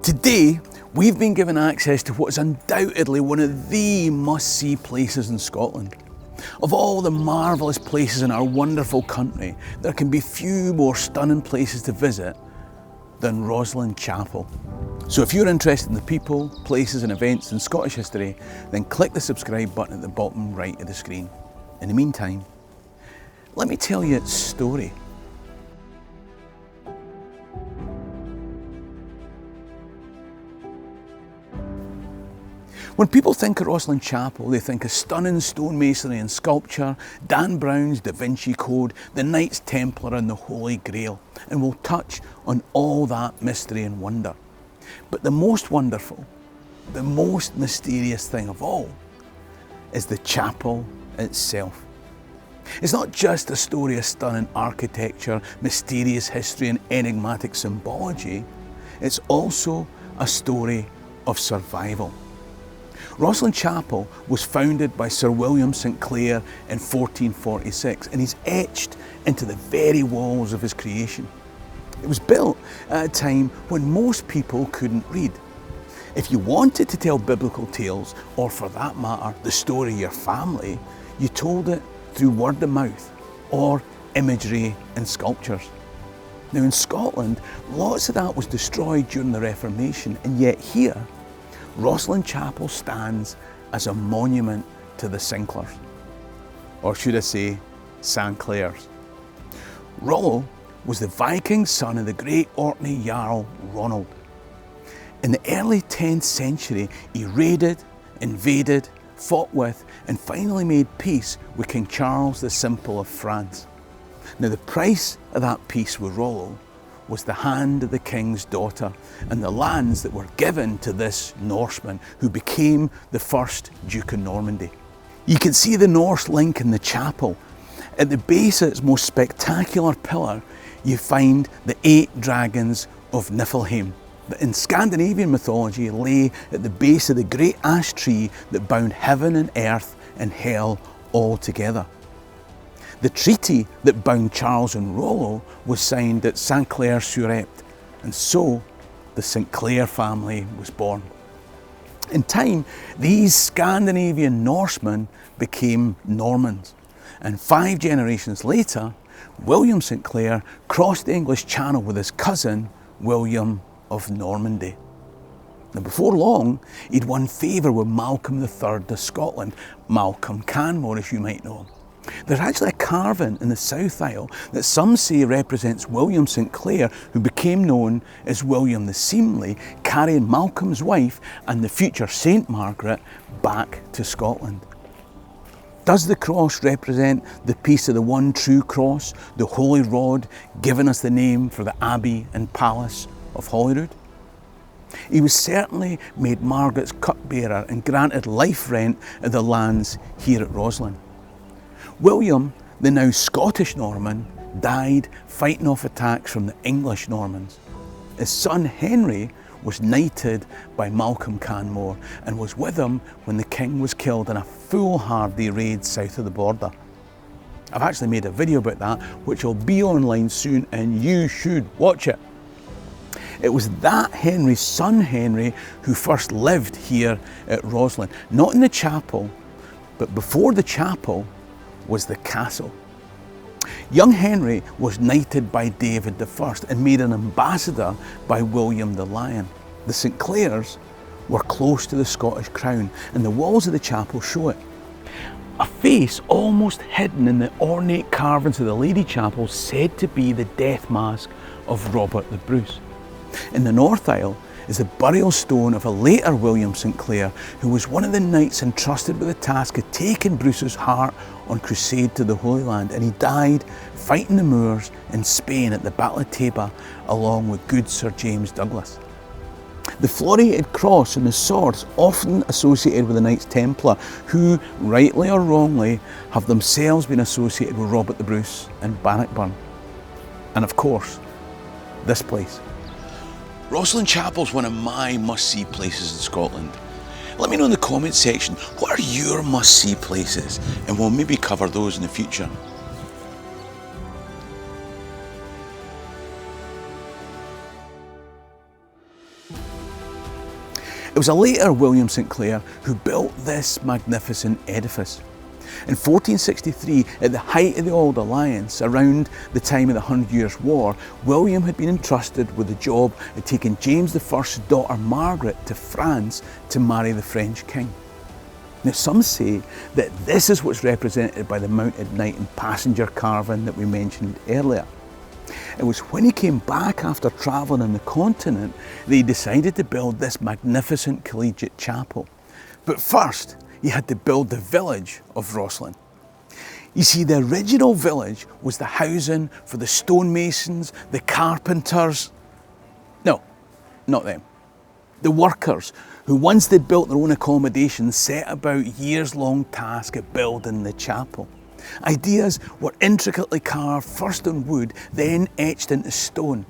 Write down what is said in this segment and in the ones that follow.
Today, we've been given access to what is undoubtedly one of the must-see places in Scotland. Of all the marvellous places in our wonderful country, there can be few more stunning places to visit than Rosslyn Chapel. So if you're interested in the people, places and events in Scottish history, then click the subscribe button at the bottom right of the screen. In the meantime, let me tell you its story. When people think of Rosslyn Chapel, they think of stunning stonemasonry and sculpture, Dan Brown's Da Vinci Code, the Knights Templar and the Holy Grail, and we'll touch on all that mystery and wonder. But the most wonderful, the most mysterious thing of all is the chapel itself. It's not just a story of stunning architecture, mysterious history and enigmatic symbology, it's also a story of survival. Rosslyn Chapel was founded by Sir William St Clair in 1446 and he's etched into the very walls of his creation. It was built at a time when most people couldn't read. If you wanted to tell biblical tales, or for that matter, the story of your family, you told it through word of mouth or imagery and sculptures. Now in Scotland, lots of that was destroyed during the Reformation, and yet here, Rosslyn Chapel stands as a monument to the Sinclairs, or should I say, St Clairs. Rollo was the Viking son of the great Orkney Jarl Ronald. In the early 10th century, he raided, invaded, fought with, and finally made peace with King Charles the Simple of France. Now the price of that peace with Rollo was the hand of the king's daughter and the lands that were given to this Norseman who became the first Duke of Normandy. You can see the Norse link in the chapel. At the base of its most spectacular pillar, you find the 8 dragons of Niflheim that in Scandinavian mythology lay at the base of the great ash tree that bound heaven and earth and hell all together. The treaty that bound Charles and Rollo was signed at St Clair-sur-Epte, and so the St Clair family was born. In time, these Scandinavian Norsemen became Normans, and 5 generations later, William St Clair crossed the English Channel with his cousin, William of Normandy. Now before long, he'd won favour with Malcolm III of Scotland, Malcolm Canmore as you might know him. There's actually a carving in the south aisle that some say represents William St Clair, who became known as William the Seemly, carrying Malcolm's wife and the future Saint Margaret back to Scotland. Does the cross represent the piece of the one true cross, the Holy Rod, giving us the name for the Abbey and Palace of Holyrood? He was certainly made Margaret's cupbearer and granted life rent of the lands here at Rosslyn. William, the now Scottish Norman, died fighting off attacks from the English Normans. His son Henry was knighted by Malcolm Canmore and was with him when the king was killed in a foolhardy raid south of the border. I've actually made a video about that which will be online soon and you should watch it. It was that Henry's son Henry who first lived here at Rosslyn, not in the chapel, but before the chapel was the castle. Young Henry was knighted by David I and made an ambassador by William the Lion. The St Clairs were close to the Scottish crown and the walls of the chapel show it. A face almost hidden in the ornate carvings of the Lady Chapel said to be the death mask of Robert the Bruce. In the north aisle is the burial stone of a later William St Clair, who was one of the knights entrusted with the task of taking Bruce's heart on crusade to the Holy Land, and he died fighting the Moors in Spain at the Battle of Teba along with good Sir James Douglas. The floriated cross and the swords often associated with the Knights Templar, who, rightly or wrongly, have themselves been associated with Robert the Bruce and Bannockburn. And of course, this place. Rosslyn Chapel's one of my must-see places in Scotland. Let me know in the comments section, what are your must-see places? And we'll maybe cover those in the future. It was a later William St Clair who built this magnificent edifice. In 1463, at the height of the Auld Alliance, around the time of the 100 Years' War, William had been entrusted with the job of taking James I's daughter Margaret to France to marry the French king. Now, some say that this is what's represented by the mounted knight and passenger carving that we mentioned earlier. It was when he came back after travelling on the continent that he decided to build this magnificent collegiate chapel. But first, he had to build the village of Rosslyn. You see, the original village was the housing for the stonemasons, the carpenters. No, not them. The workers who, once they'd built their own accommodation, set about years-long task of building the chapel. Ideas were intricately carved, first on wood, then etched into stone.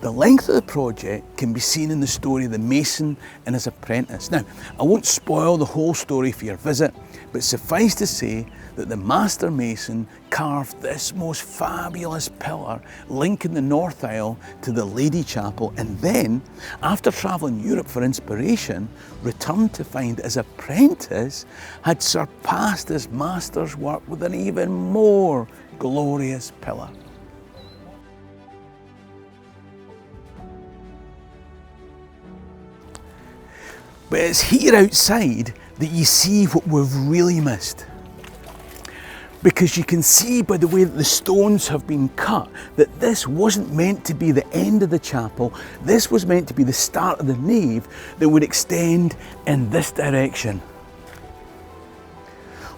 The length of the project can be seen in the story of the mason and his apprentice. Now, I won't spoil the whole story for your visit, but suffice to say that the master mason carved this most fabulous pillar linking the north aisle to the Lady Chapel, and then, after travelling Europe for inspiration, returned to find his apprentice had surpassed his master's work with an even more glorious pillar. But it's here outside that you see what we've really missed. Because you can see by the way that the stones have been cut that this wasn't meant to be the end of the chapel. This was meant to be the start of the nave that would extend in this direction.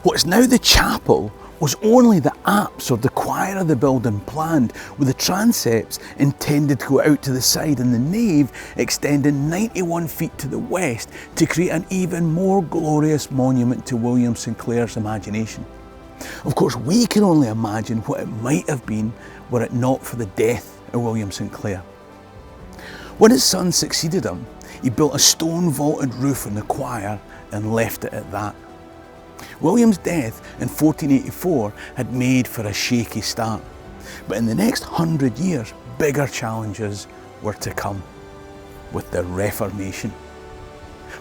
What's now the chapel was only the apse or the choir of the building planned, with the transepts intended to go out to the side and the nave extending 91 feet to the west to create an even more glorious monument to William St Clair's imagination. Of course, we can only imagine what it might have been were it not for the death of William St Clair. When his son succeeded him, he built a stone vaulted roof on the choir and left it at that. William's death in 1484 had made for a shaky start, but in the next 100 years, bigger challenges were to come with the Reformation.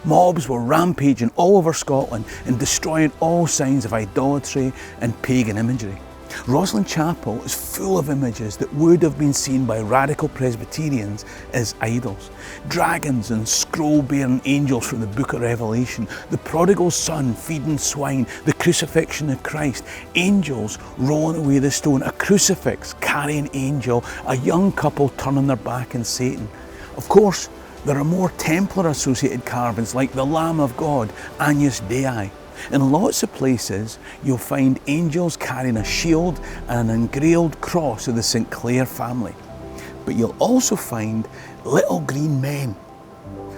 Mobs were rampaging all over Scotland and destroying all signs of idolatry and pagan imagery. Rosslyn Chapel is full of images that would have been seen by radical Presbyterians as idols. Dragons and scroll-bearing angels from the Book of Revelation, the prodigal son feeding swine, the crucifixion of Christ, angels rolling away the stone, a crucifix carrying angel, a young couple turning their back on Satan. Of course, there are more Templar associated carvings like the Lamb of God, Agnus Dei. In lots of places, you'll find angels carrying a shield and an engraved cross of the St Clair family. But you'll also find little green men,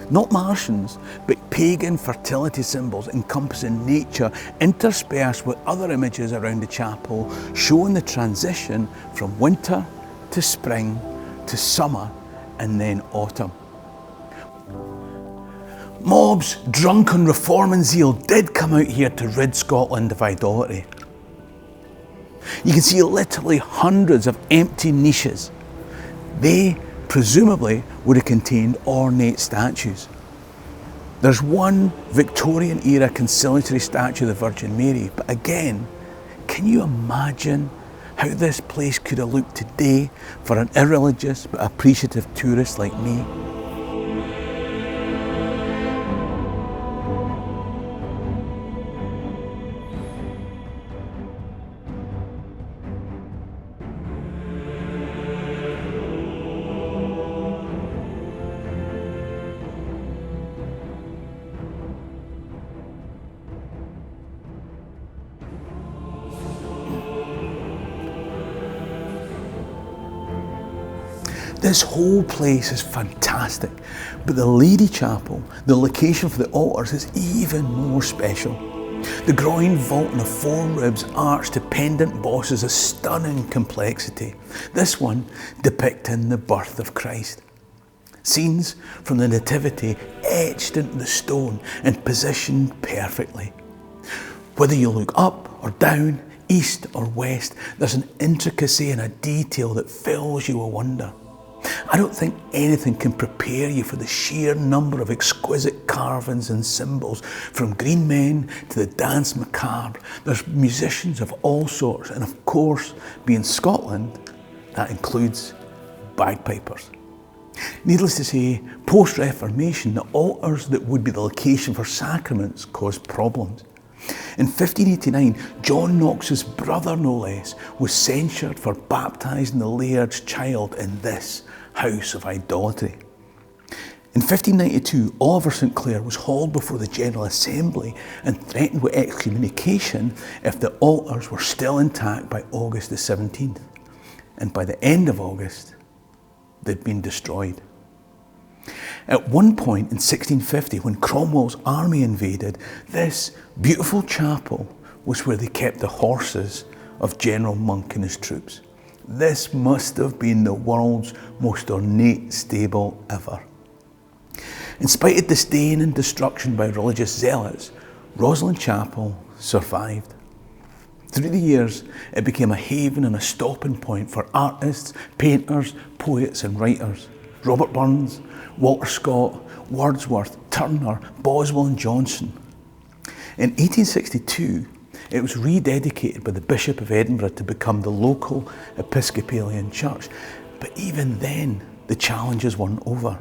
not Martians, but pagan fertility symbols encompassing nature, interspersed with other images around the chapel, showing the transition from winter to spring to summer and then autumn. Mobs drunk on reform and zeal did come out here to rid Scotland of idolatry. You can see literally hundreds of empty niches. They presumably would have contained ornate statues. There's one Victorian era conciliatory statue of the Virgin Mary, but again, can you imagine how this place could have looked today for an irreligious but appreciative tourist like me? This whole place is fantastic, but the Lady Chapel, the location for the altars, is even more special. The groined vaulting of 4 ribs arched to pendant bosses of stunning complexity, this one depicting the birth of Christ. Scenes from the Nativity etched into the stone and positioned perfectly. Whether you look up or down, east or west, there's an intricacy and a detail that fills you with wonder. I don't think anything can prepare you for the sheer number of exquisite carvings and symbols, from Green Men to the Dance Macabre. There's musicians of all sorts, and of course, being Scotland, that includes bagpipers. Needless to say, post-Reformation, the altars that would be the location for sacraments caused problems. In 1589, John Knox's brother, no less, was censured for baptising the laird's child in this house of idolatry. In 1592, Oliver St Clair was hauled before the General Assembly and threatened with excommunication if the altars were still intact by August the 17th. And by the end of August, they'd been destroyed. At one point in 1650, when Cromwell's army invaded, this beautiful chapel was where they kept the horses of General Monk and his troops. This must have been the world's most ornate stable ever. In spite of disdain and destruction by religious zealots, Rosslyn Chapel survived. Through the years, it became a haven and a stopping point for artists, painters, poets and writers. Robert Burns, Walter Scott, Wordsworth, Turner, Boswell and Johnson. In 1862, it was rededicated by the Bishop of Edinburgh to become the local Episcopalian church. But even then, the challenges weren't over.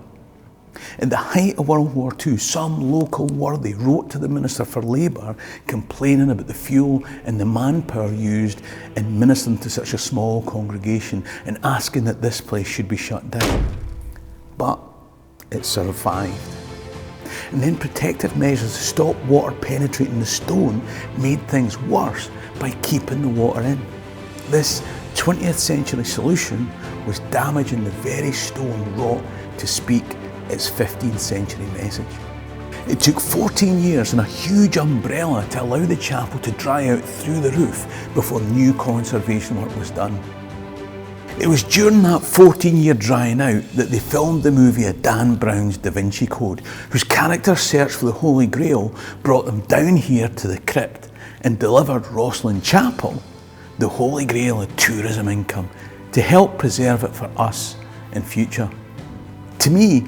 At the height of World War II, some local worthy wrote to the Minister for Labour complaining about the fuel and the manpower used in ministering to such a small congregation and asking that this place should be shut down. But it survived. And then protective measures to stop water penetrating the stone made things worse by keeping the water in. This 20th century solution was damaging the very stone wrought to speak its 15th century message. It took 14 years and a huge umbrella to allow the chapel to dry out through the roof before new conservation work was done. It was during that 14-year drying out that they filmed the movie of Dan Brown's Da Vinci Code, whose character's search for the Holy Grail brought them down here to the crypt and delivered Rosslyn Chapel the Holy Grail of tourism income to help preserve it for us in future. To me,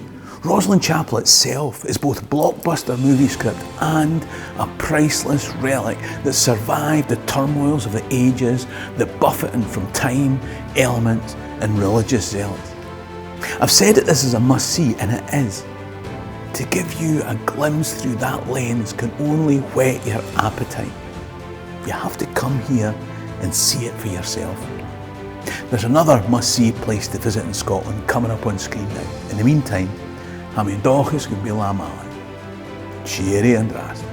Rosslyn Chapel itself is both a blockbuster movie script and a priceless relic that survived the turmoils of the ages, the buffeting from time, elements and religious zealots. I've said that this is a must-see, and it is. To give you a glimpse through that lens can only whet your appetite. You have to come here and see it for yourself. There's another must-see place to visit in Scotland coming up on screen now. In the meantime, ha mé dóchas go bíall amach. Cheery and Rast.